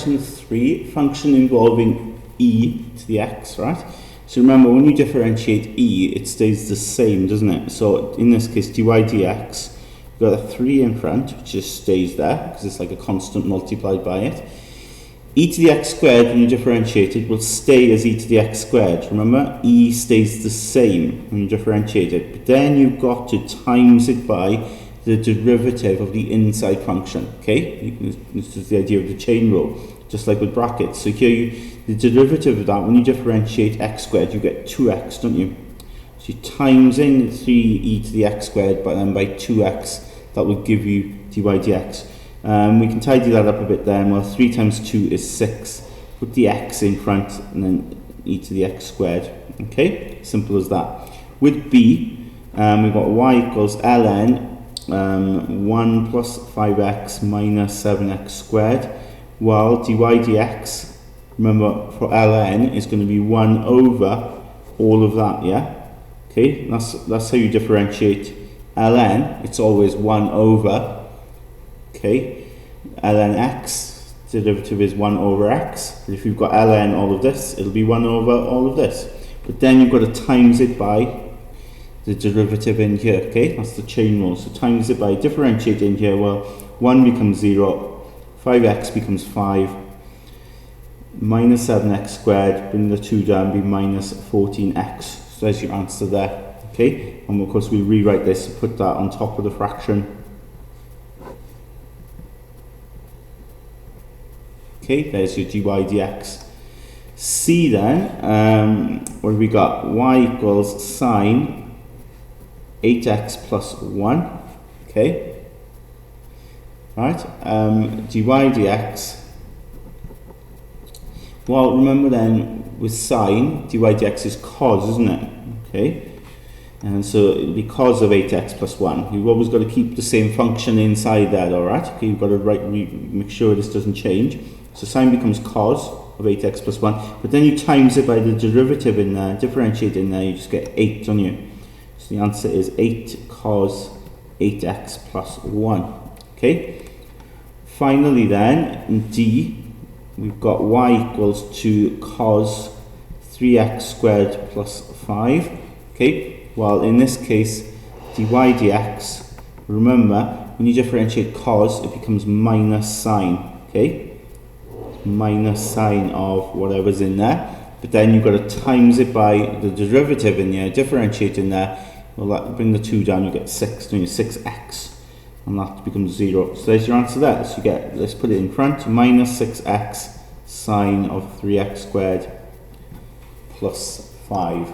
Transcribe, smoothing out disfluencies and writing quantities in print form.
Question 3, function involving e to the x, right? So remember, when you differentiate e, it stays the same, doesn't it? So in this case, dy dx, you've got a 3 in front, which just stays there, because it's like a constant multiplied by it. E to the x squared, when you differentiate it, will stay as e to the x squared. Remember, e stays the same when you differentiate it, but then you've got to times it by the derivative of the inside function, okay? This is the idea of the chain rule, just like with brackets. So here, the derivative of that, when you differentiate x squared, you get 2x, don't you? So you times in 3e to the x squared, but then by 2x, that will give you dy dx. We can tidy that up a bit then. Well, 3 times 2 is 6. Put the x in front, and then e to the x squared, okay? Simple as that. With b, we've got y equals ln 1 plus 5x minus 7x squared, while dy dx, remember for ln, is going to be 1 over all of that, yeah? Okay, that's how you differentiate ln. It's always 1 over, okay? ln x, derivative is 1 over x. But if you've got ln all of this, it'll be 1 over all of this. But then you've got to times it by the derivative in here, okay? That's the chain rule. So times it by differentiate in here. Well, 1 becomes 0, 5x becomes 5, minus 7x squared, bring the 2 down, be minus 14x. So there's your answer there, okay? And of course we'll rewrite this and put that on top of the fraction. Okay, there's your dy dx. C then, what have we got? Y equals sine 8x plus 1, okay? Right, dy dx. Well, remember then, with sine, dy dx is cos, isn't it? Okay, and so it'll be cos of 8x plus 1. You've always got to keep the same function inside that, alright? Okay, you've got to make sure this doesn't change. So sine becomes cos of 8x plus 1, but then you times it by the derivative in there, differentiate in there, you just get 8, don't you? So the answer is 8 cos 8x plus 1. Okay. Finally then, in D, we've got y equals to cos 3x squared plus 5. Okay. Well, in this case, dy dx, remember, when you differentiate cos, it becomes minus sine. Okay. Minus sine of whatever's in there. But then you've got to times it by the derivative in there, differentiate in there. Well, bring the 2 down, you get 6, don't you? 6x, and that becomes 0. So there's your answer there. So you get, let's put it in front, minus 6x sine of 3x squared plus 5.